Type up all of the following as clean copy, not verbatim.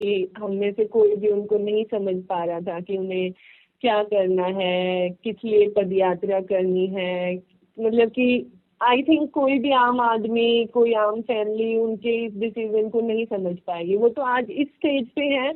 कि हम में से कोई भी उनको नहीं समझ पा रहा था कि उन्हें क्या करना है, किस लिए पदयात्रा करनी है। मतलब कि आई थिंक कोई भी आम आदमी, कोई आम फैमिली उनके इस डिसीजन को नहीं समझ पाएगी। वो तो आज इस स्टेज पे है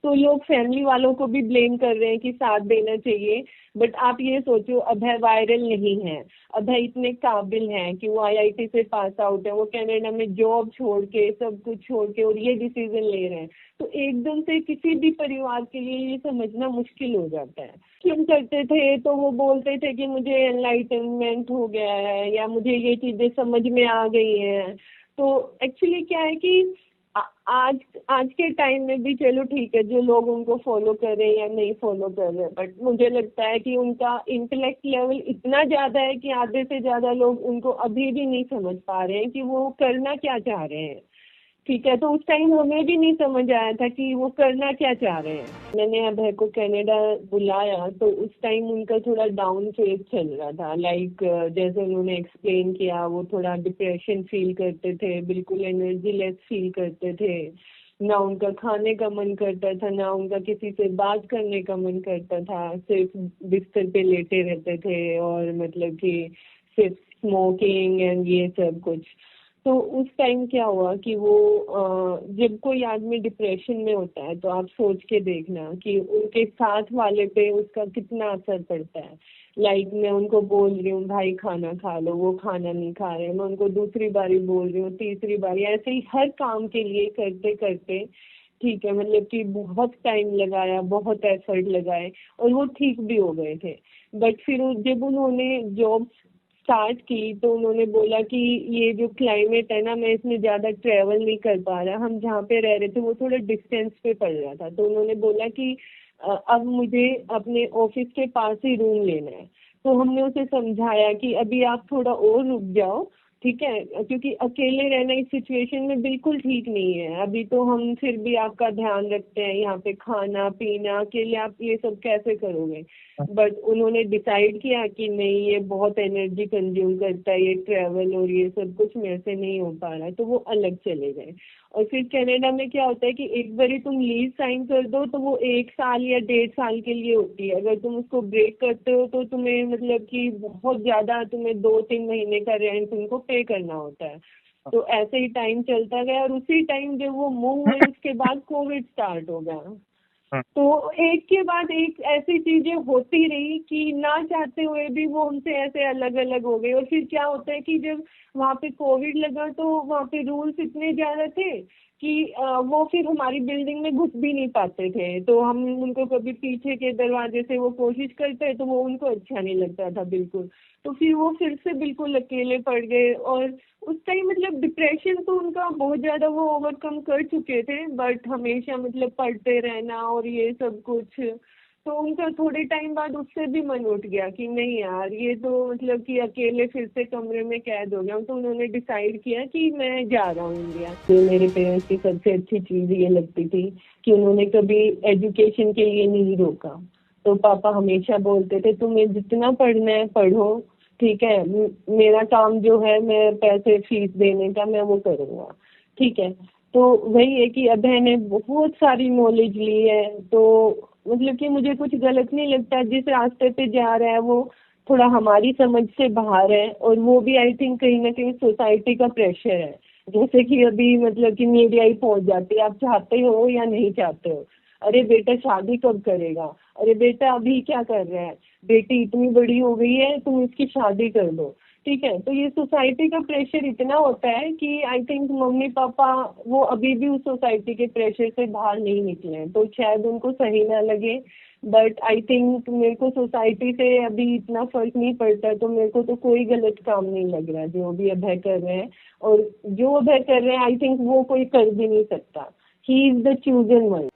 तो लोग फैमिली वालों को भी ब्लेम कर रहे हैं कि साथ देना चाहिए। बट आप ये सोचो, अभय वायरल नहीं है, अभय इतने काबिल हैं कि वो आईआईटी से पास आउट है, वो कनाडा में जॉब छोड़ के, सब कुछ छोड़ के और ये डिसीजन ले रहे हैं। तो एकदम से किसी भी परिवार के लिए ये समझना मुश्किल हो जाता है। क्यों करते थे तो वो बोलते थे कि मुझे एनलाइटनमेंट हो गया है या मुझे ये चीजें समझ में आ गई हैं। तो एक्चुअली क्या है कि आज आज के टाइम में भी चलो ठीक है, जो लोग उनको फॉलो कर रहे हैं या नहीं फॉलो कर रहे हैं, बट मुझे लगता है कि उनका इंटेलेक्ट लेवल इतना ज्यादा है कि आधे से ज्यादा लोग उनको अभी भी नहीं समझ पा रहे हैं कि वो करना क्या चाह रहे हैं। ठीक है, तो उस टाइम हमें भी नहीं समझ आया था कि वो करना क्या चाह रहे हैं। मैंने अभय को कनाडा बुलाया तो उस टाइम उनका थोड़ा डाउन फेज चल रहा था। लाइक जैसे उन्होंने एक्सप्लेन किया, वो थोड़ा डिप्रेशन फील करते थे, बिल्कुल एनर्जी लेस फील करते थे। ना उनका खाने का मन करता था, ना उनका किसी से बात करने का मन करता था, सिर्फ बिस्तर पे लेटे रहते थे और मतलब कि सिर्फ स्मोकिंग एंड ये सब कुछ। तो उस टाइम क्या हुआ कि वो जब कोई आदमी डिप्रेशन में होता है तो आप सोच के देखना कि उनके साथ वाले पे उसका कितना असर पड़ता है। लाइक मैं उनको बोल रही हूँ भाई खाना खा लो, वो खाना नहीं खा रहे, मैं उनको दूसरी बारी बोल रही हूँ, तीसरी बारी, ऐसे ही हर काम के लिए करते करते, ठीक है, मतलब कि बहुत टाइम लगाया, बहुत एफर्ट लगाए और वो ठीक भी हो गए थे। बट फिर जब उन्होंने जॉब स्टार्ट की तो उन्होंने बोला कि ये जो क्लाइमेट है ना, मैं इसमें ज़्यादा ट्रैवल नहीं कर पा रहा। हम जहाँ पे रह रहे थे वो थोड़ा डिस्टेंस पे पड़ रहा था, तो उन्होंने बोला कि अब मुझे अपने ऑफिस के पास ही रूम लेना है। तो हमने उसे समझाया कि अभी आप थोड़ा और रुक जाओ, ठीक है, क्योंकि अकेले रहना इस सिचुएशन में बिल्कुल ठीक नहीं है। अभी तो हम फिर भी आपका ध्यान रखते हैं, यहाँ पे खाना पीना, अकेले आप ये सब कैसे करोगे। बट उन्होंने डिसाइड किया कि नहीं, ये बहुत एनर्जी कंज्यूम करता है, ये ट्रैवल और ये सब कुछ मेरे से नहीं हो पा रहा है, तो वो अलग चले गए। और फिर कनाडा में क्या होता है कि एक बार तुम लीज साइन कर दो तो वो 1 साल या 1.5 साल के लिए होती है। अगर तुम उसको ब्रेक करते हो तो तुम्हें मतलब कि बहुत ज्यादा, तुम्हें 2-3 महीने का रेंट उनको पे करना होता है। तो ऐसे ही टाइम चलता गया और उसी टाइम जब वो मूव हुए उसके बाद कोविड स्टार्ट हो गया। तो एक के बाद एक ऐसी चीजें होती रही कि ना चाहते हुए भी वो हमसे ऐसे अलग अलग हो गए। और फिर क्या होता है कि जब वहाँ पे कोविड लगा तो वहाँ पे रूल्स इतने ज्यादा थे कि वो फिर हमारी बिल्डिंग में घुस भी नहीं पाते थे। तो हम उनको कभी पीछे के दरवाजे से वो कोशिश करते तो वो उनको अच्छा नहीं लगता था बिल्कुल। तो फिर वो फिर से बिल्कुल अकेले पड़ गए। और उस टाइम मतलब डिप्रेशन तो उनका बहुत ज्यादा वो ओवरकम कर चुके थे, बट हमेशा मतलब पढ़ते रहना और ये सब कुछ, तो उनका थोड़े टाइम बाद उससे भी मन उठ गया कि नहीं यार, ये तो मतलब कि अकेले फिर से कमरे में कैद हो गया हूँ। तो उन्होंने डिसाइड किया कि मैं जा रहा हूँ इंडिया। तो मेरे पेरेंट्स की सबसे अच्छी चीज ये लगती थी कि उन्होंने कभी एजुकेशन के लिए नहीं रोका। तो पापा हमेशा बोलते थे तुम्हें जितना पढ़ना है पढ़ो, ठीक है, मेरा काम जो है मैं पैसे फीस देने का मैं वो करूँगा, ठीक है। तो वही है कि अभय ने बहुत सारी नॉलेज ली है। तो मतलब कि मुझे कुछ गलत नहीं लगता, जिस रास्ते पे जा रहा है वो थोड़ा हमारी समझ से बाहर है। और वो भी आई थिंक कहीं ना कहीं सोसाइटी का प्रेशर है। जैसे कि अभी मतलब कि मीडिया ही पहुंच जाती है, आप चाहते हो या नहीं चाहते हो, अरे बेटा शादी कब करेगा, अरे बेटा अभी क्या कर रहा है, बेटी इतनी बड़ी हो गई है तुम इसकी शादी कर दो, ठीक है। तो ये सोसाइटी का प्रेशर इतना होता है कि आई थिंक मम्मी पापा वो अभी भी उस सोसाइटी के प्रेशर से बाहर नहीं निकले हैं। तो शायद उनको सही ना लगे, बट आई थिंक मेरे को सोसाइटी से अभी इतना फर्क नहीं पड़ता। तो मेरे को तो कोई गलत काम नहीं लग रहा जो भी अभय कर रहे हैं। और जो अभय कर रहे हैं आई थिंक वो कोई कर भी नहीं सकता। He is the chosen one.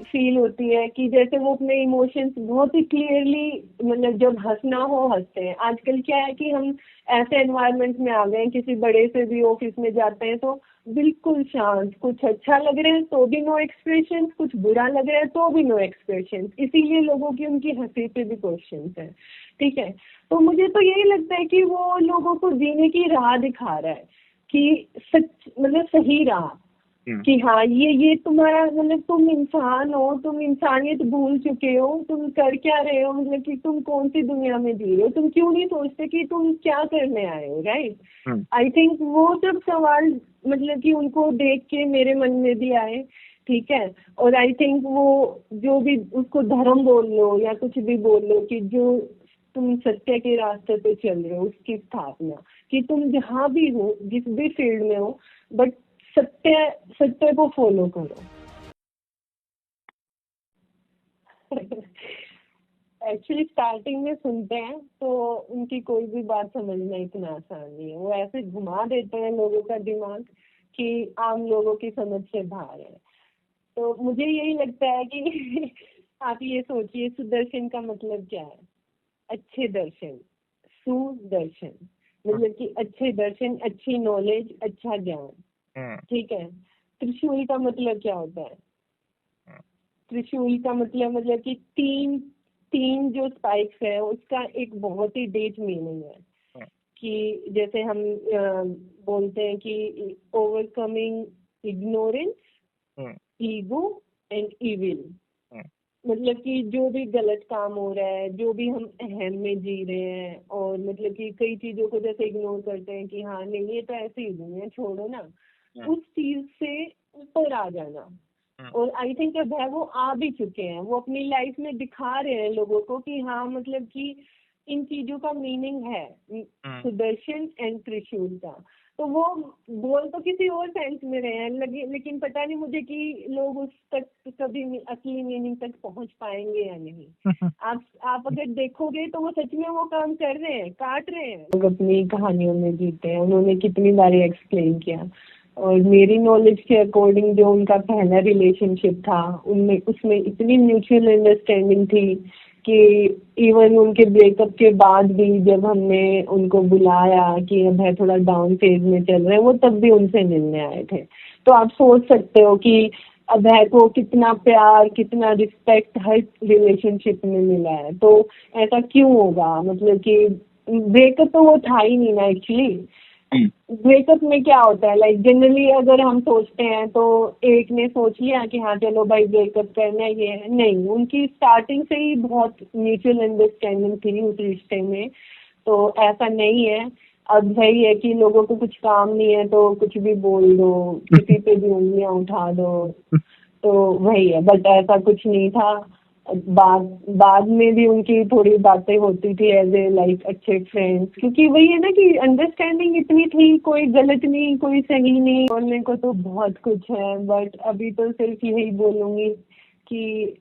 Feel होती है कि जैसे वो अपने इमोशंस बहुत ही क्लियरली, मतलब जब हंसना हो हंसते हैं। आजकल क्या है कि हम ऐसे एनवायरनमेंट में आ गए हैं, किसी बड़े से भी ऑफिस में जाते हैं तो बिल्कुल शांत, कुछ अच्छा लग रहा है तो भी नो एक्सप्रेशन, कुछ बुरा लग रहा है तो भी नो एक्सप्रेशन। इसीलिए लोगों की उनकी हंसी पे भी क्वेश्चन है, ठीक है। तो मुझे तो यही लगता है कि वो लोगों को जीने की राह दिखा रहा है कि सच मतलब सही राह, कि हाँ ये तुम्हारा मतलब तुम इंसान हो, तुम इंसानियत भूल चुके हो, तुम कर क्या रहे हो, मतलब कि तुम कौन सी दुनिया में जी रहे हो, तुम क्यों नहीं सोचते कि तुम क्या करने आए हो, राइट। आई थिंक वो सब सवाल मतलब कि उनको देख के मेरे मन में भी आए, ठीक है। और आई थिंक वो जो भी उसको धर्म बोल लो या कुछ भी बोल लो, कि जो तुम सत्य के रास्ते पे चल रहे हो उसकी स्थापना, कि तुम जहाँ भी हो जिस भी फील्ड में हो, बट सत्य सत्य को फॉलो करो। एक्चुअली स्टार्टिंग में सुनते हैं तो उनकी कोई भी बात समझना इतना आसान नहीं है, वो ऐसे घुमा देते हैं लोगों का दिमाग कि आम लोगों की समझ से बाहर है। तो मुझे यही लगता है कि आप ये सोचिए, सुदर्शन का मतलब क्या है? अच्छे दर्शन, सुदर्शन मतलब कि अच्छे दर्शन, अच्छी नॉलेज, अच्छा ज्ञान, ठीक है। त्रिशूल का मतलब क्या होता है? त्रिशूल का मतलब कि तीन तीन जो स्पाइक्स है उसका एक बहुत ही डीप मीनिंग है, कि जैसे हम बोलते हैं कि overcoming ignorance, ego and evil, मतलब कि जो भी गलत काम हो रहा है, जो भी हम अहम में जी रहे हैं, और मतलब कि कई चीजों को जैसे इग्नोर करते हैं कि हाँ नहीं ये तो ऐसे ही दुनिया, छोड़ो ना, उस चीज से ऊपर आ जाना। और आई थिंक अब है वो आ भी चुके हैं, वो अपनी लाइफ में दिखा रहे हैं लोगों को कि हाँ मतलब कि इन चीजों का मीनिंग है, सुदर्शन एंड त्रिशूल का। तो वो बोल तो किसी और सेंस में रहे हैं, लेकिन पता नहीं मुझे कि लोग उस तक कभी असली मीनिंग तक पहुंच पाएंगे या नहीं। आप अगर देखोगे तो वो सच में वो काम कर रहे हैं, काट रहे हैं। लोग अपनी कहानियों में जीते हैं, उन्होंने कितनी बार एक्सप्लेन किया। और मेरी नॉलेज के अकॉर्डिंग जो उनका पहला रिलेशनशिप था उनमें उसमें इतनी म्यूचुअल अंडरस्टैंडिंग थी कि इवन उनके ब्रेकअप के बाद भी जब हमने उनको बुलाया कि अब है थोड़ा डाउन फेज में चल रहे हैं, वो तब भी उनसे मिलने आए थे। तो आप सोच सकते हो कि अभय को कितना प्यार, कितना रिस्पेक्ट हर रिलेशनशिप में मिला है। तो ऐसा क्यों होगा? मतलब कि ब्रेकअप तो वो था ही नहीं ना एक्चुअली। ब्रेकअप में क्या होता है, लाइक जनरली अगर हम सोचते हैं तो एक ने सोच लिया कि हाँ चलो भाई ब्रेकअप करना ये है, नहीं, उनकी स्टार्टिंग से ही बहुत म्यूचुअल अंडरस्टैंडिंग थी उस रिश्ते में। तो ऐसा नहीं है। अब वही है कि लोगों को कुछ काम नहीं है तो कुछ भी बोल दो, किसी पे भी उंगलियां उठा दो, तो वही है। बट ऐसा कुछ नहीं था। बाद बाद में भी उनकी थोड़ी बातें होती थी एज ए लाइक अच्छे फ्रेंड्स, क्योंकि वही है ना कि अंडरस्टैंडिंग इतनी थी, कोई गलत नहीं कोई सही नहीं। बोलने को तो बहुत कुछ है बट अभी तो सिर्फ यही बोलूंगी कि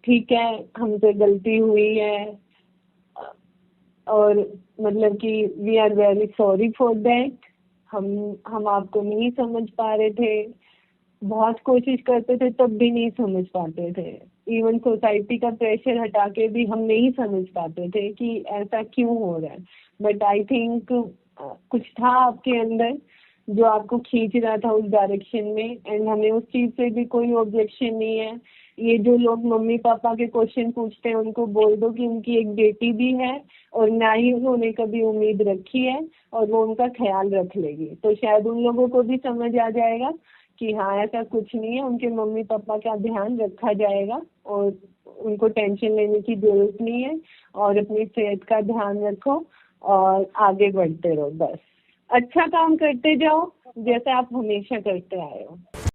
ठीक है, हमसे गलती हुई है, और मतलब कि we are very sorry for that. हम आपको नहीं समझ पा रहे थे, बहुत कोशिश करते थे तब भी नहीं समझ पाते थे। इवन सोसाइटी का प्रेशर हटा के भी हम नहीं समझ पाते थे कि ऐसा क्यों हो रहा है। बट आई थिंक कुछ था आपके अंदर जो आपको खींच रहा था उस डायरेक्शन में, एंड हमें उस चीज से भी कोई ऑब्जेक्शन नहीं है। ये जो लोग मम्मी पापा के क्वेश्चन पूछते हैं उनको बोल दो कि उनकी एक बेटी भी है, और ना ही उन्होंने कभी उम्मीद रखी है, और वो उनका ख्याल रख लेगी। तो शायद उन लोगों को भी समझ आ जाएगा कि हाँ ऐसा कुछ नहीं है, उनके मम्मी पापा का ध्यान रखा जाएगा और उनको टेंशन लेने की जरूरत नहीं है। और अपनी सेहत का ध्यान रखो और आगे बढ़ते रहो, बस अच्छा काम करते जाओ जैसे आप हमेशा करते आए हो।